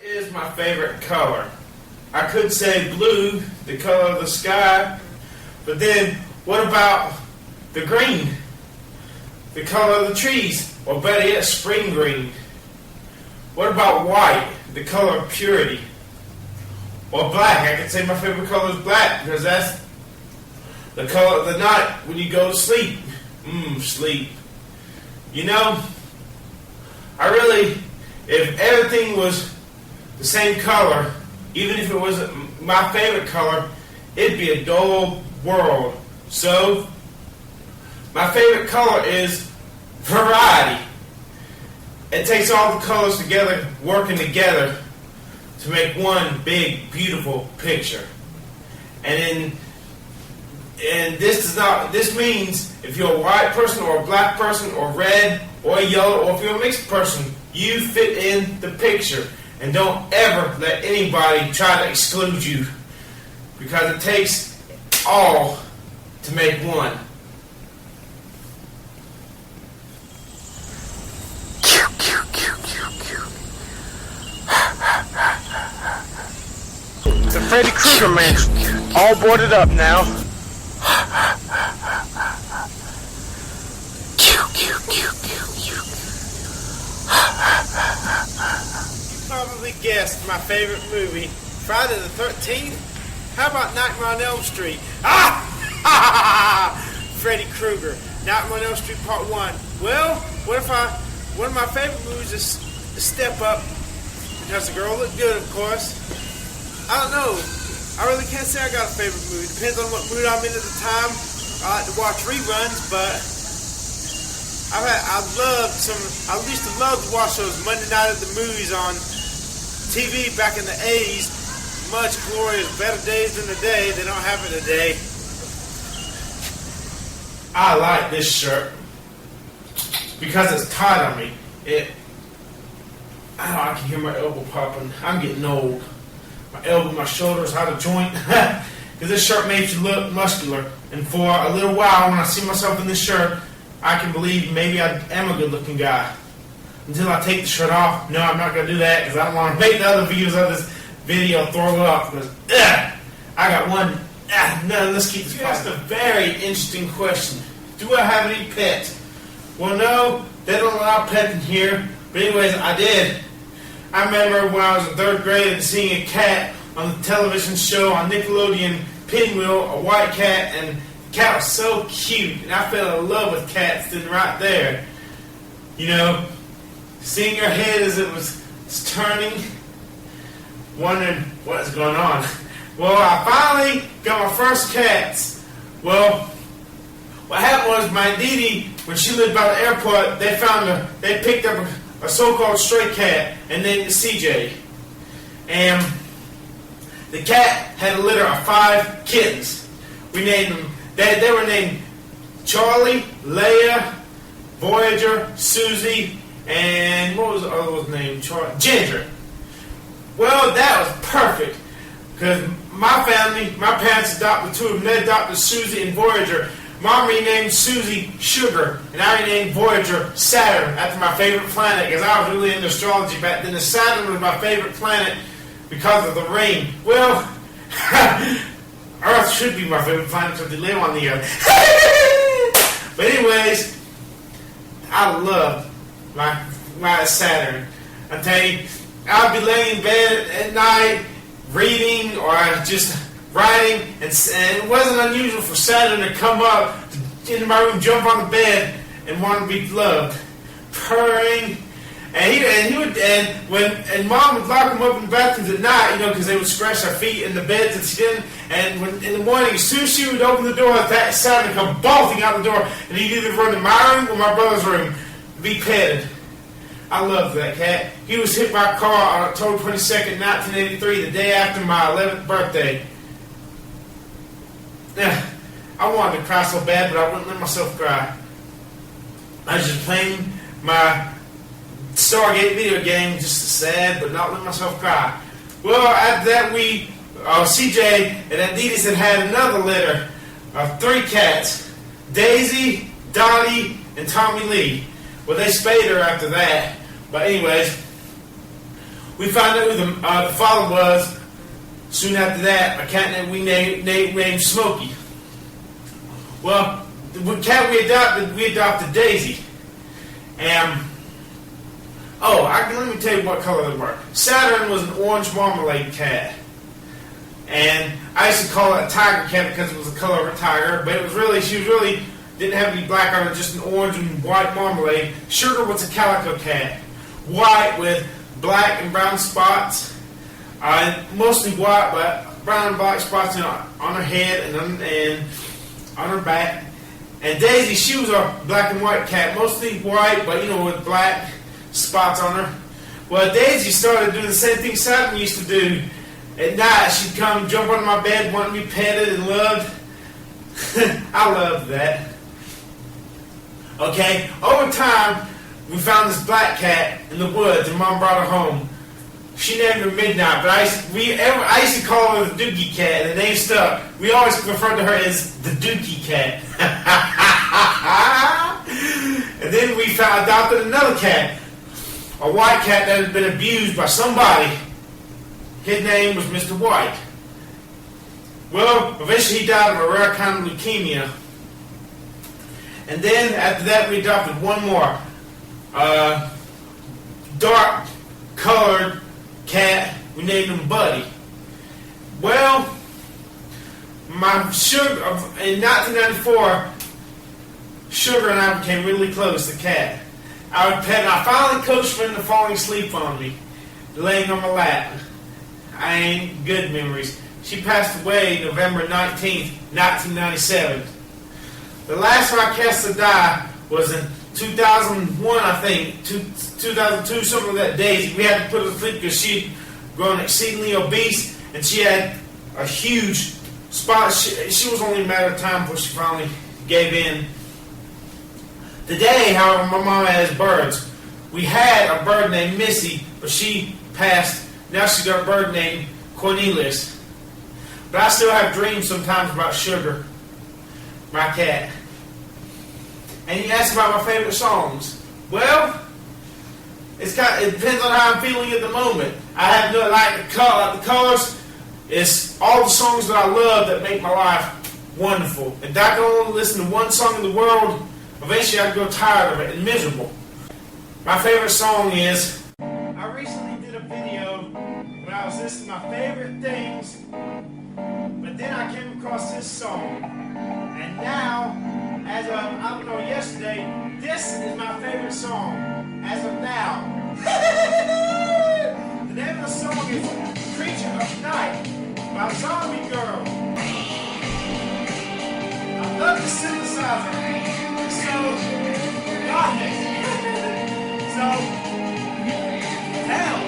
Is my favorite color. I could say blue, the color of the sky, but then what about the green, the color of the trees, or better yet, spring green? What about white, the color of purity, or black? I could say my favorite color is black because that's the color of the night when you go to sleep. Sleep. You know, if everything was the same color, even if it wasn't my favorite color, it'd be a dull world. So, my favorite color is variety. It takes all the colors together, working together, to make one big, beautiful picture. And this means if you're a white person or a black person or red or yellow, or if you're a mixed person, you fit in the picture. And don't ever let anybody try to exclude you, because it takes all to make one. The Freddy Krueger man, all boarded up now. Probably guessed my favorite movie, Friday the 13th. How about Nightmare on Elm Street? Freddy Krueger, Nightmare on Elm Street Part 1. Well, one of my favorite movies is Step Up, because the girl looked good, of course. I don't know. I really can't say I got a favorite movie. Depends on what mood I'm in at the time. I like to watch reruns, but I used to love to watch those Monday night at the movies on TV back in the 80s. Much glorious, better days than today. They don't have it today. I like this shirt because it's tight on me. I can hear my elbow popping. I'm getting old. My elbow, my shoulders, out of joint. Because this shirt makes you look muscular. And for a little while, when I see myself in this shirt, I can believe maybe I am a good-looking guy. Until I take the shirt off. No, I'm not going to do that because I don't want to make the other views of this video throw up. Because, I got one. No, let's keep this. That's a very interesting question. Do I have any pets? Well, no, they don't allow petting here. But anyways, I did. I remember when I was in 3rd grade and seeing a cat on the television show on Nickelodeon, Pinwheel, a white cat, and the cat was so cute, and I fell in love with cats then right there. You know, seeing her head as it was turning, wondering what's going on. Well, I finally got my first cats. Well, what happened was my Dee, when she lived by the airport, they picked up a so-called stray cat and named it CJ. And the cat had a litter of 5 kittens. We named them. They were named Charlie, Leia, Voyager, Susie, and what was the other one's name? Ginger. Well, that was perfect because my family, my parents adopted 2 of them. They adopted Susie and Voyager. Mom renamed Susie Sugar, and I renamed Voyager Saturn after my favorite planet because I was really into astrology back then. The Saturn was my favorite planet because of the rain. Well, Earth should be my favorite planet because they live on the Earth. But anyways, I love my Saturn. I tell you, I'll be laying in bed at night reading or just writing, and it wasn't unusual for Saturn to come up into my room, jump on the bed, and want to be loved, purring. And Mom would lock him up in the bathrooms at night, you know, because they would scratch our feet in the beds and skin. And in the morning, as soon as she would open the door, that Saturn would come bolting out the door, and he'd either run to my room or my brother's room to be petted. I loved that cat. He was hit by a car on October 22nd, 1983, the day after my 11th birthday. I wanted to cry so bad, but I wouldn't let myself cry. I was just playing my Stargate video game, just sad, but not let myself cry. Well, after that, CJ and Adidas had another litter of 3 cats: Daisy, Dottie, and Tommy Lee. Well, they spayed her after that. But anyways, we found out who the father was. Soon after that, a cat that we named Smokey. Well, the cat we adopted Daisy. And let me tell you what color they were. Saturn was an orange marmalade cat. And I used to call it a tiger cat because it was the color of a tiger, but she really didn't have any black on her, just an orange and white marmalade. Sugar was a calico cat. White with black and brown spots. Mostly white, but brown and black spots on her head and on her back. And Daisy, she was a black and white cat, mostly white, but with black spots on her. Well, Daisy started doing the same thing Saturn used to do. At night, she'd come jump on my bed, want to be petted and loved. I loved that. Okay, over time, we found this black cat in the woods, and Mom brought her home. She named her Midnight, but I used to call her the Dookie Cat, and the name stuck. We always referred to her as the Dookie Cat. And then we adopted another cat, a white cat that had been abused by somebody. His name was Mr. White. Well, eventually he died of a rare kind of leukemia. And then after that, we adopted one more dark-colored cat. We named him Buddy. Well, in 1994, Sugar and I became really close, the cat. I would pet, and I finally coached her into falling asleep on me, laying on my lap. I ain't good memories. She passed away November 19th, 1997. The last time I cast her die was in 2001, I think, 2002, something like that. Daisy. We had to put her to sleep because she'd grown exceedingly obese, and she had a huge spot. She was only a matter of time before she finally gave in. Today, however, my mom has birds. We had a bird named Missy, but she passed. Now she's got a bird named Cornelius. But I still have dreams sometimes about Sugar, my cat. And you ask about my favorite songs. Well, it depends on how I'm feeling at the moment. I have no like the colors. It's all the songs that I love that make my life wonderful. And I can only listen to one song in the world. Eventually, I'd grow tired of it and miserable. My favorite song is. I recently did a video where I was listing my favorite things, but then I came across this song, and now, as of yesterday, this is my favorite song as of now. The name of the song is "Creature of Night" by Zombie Girl. I love the synthesizer. So, gothic. So, hell.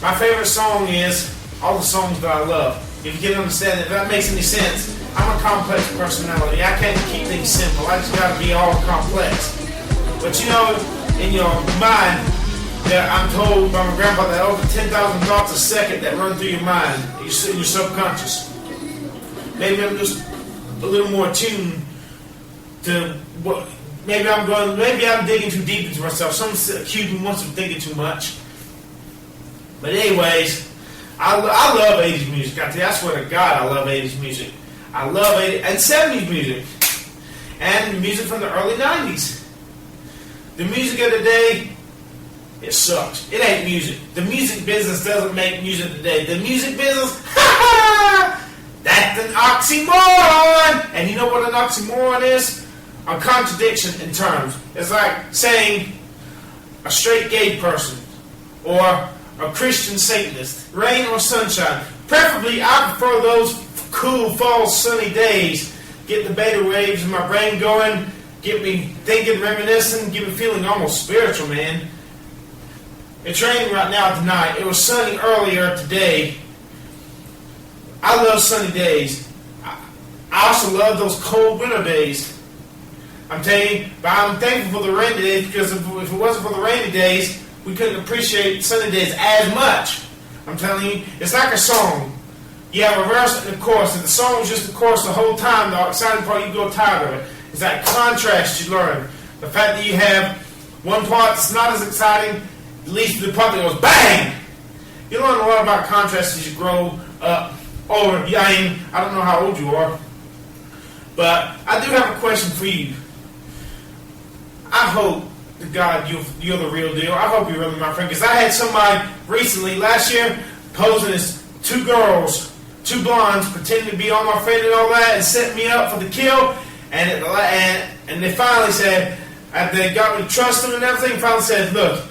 My favorite song is all the songs that I love. If you can understand it, if that makes any sense, I'm a complex personality. I can't keep things simple. I just gotta be all complex. But in your mind, that I'm told by my grandpa that over 10,000 thoughts a second that run through your mind, in your subconscious. Maybe I'm just a little more attuned to what. Maybe I'm digging too deep into myself. Someone accused me once of thinking too much. But anyways, I love 80s music. I swear to God, I love 80s music. I love 80s and 70s music, and music from the early 90s. The music of the day. It sucks. It ain't music. The music business doesn't make music today. The music business, that's an oxymoron. And you know what an oxymoron is? A contradiction in terms. It's like saying a straight gay person or a Christian Satanist. Rain or sunshine. Preferably, I prefer those cool fall sunny days. Get the beta waves in my brain going. Get me thinking, reminiscing. Get me feeling almost spiritual, man. It's raining right now tonight. It was sunny earlier today. I love sunny days. I also love those cold winter days. I'm telling you, but I'm thankful for the rainy days because if it wasn't for the rainy days, we couldn't appreciate sunny days as much. I'm telling you, it's like a song. Yeah, reverse the chorus. If the song was just the chorus the whole time, the exciting part, you go tired of it. It's that contrast you learn. The fact that you have one part that's not as exciting leads to the part that goes bang. You learn a lot about contrast as you grow up. I don't know how old you are, but I do have a question for you. I hope to God you're the real deal. I hope you're really my friend, because I had somebody recently last year posing as two girls, two blondes, pretending to be all my friend and all that, and set me up for the kill. And they finally said, they got me to trust them and everything. Finally said, look,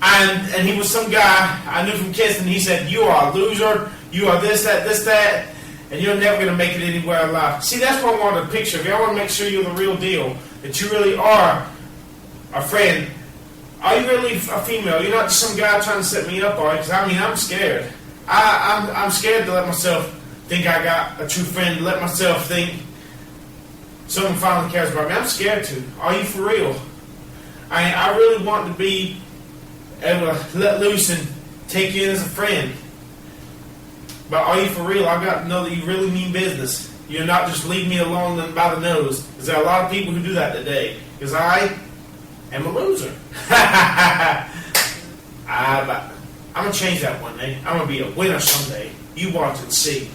and he was some guy I knew from Kinston. He said, you are a loser. You are this, that, and you're never going to make it anywhere in life. See, that's what I wanted to picture. If you want to make sure you're the real deal, that you really are a friend. Are you really a female? You're not just some guy trying to set me up, are you? Because, I'm scared. I'm scared to let myself think I got a true friend, to let myself think someone finally cares about me. I'm scared to. Are you for real? I really want to be able to let loose and take you in as a friend. But are you for real? I've got to know that you really mean business. You're not just leaving me alone by the nose. Because there are a lot of people who do that today. Because I am a loser. I'm going to change that one day. I'm going to be a winner someday. You watch and see.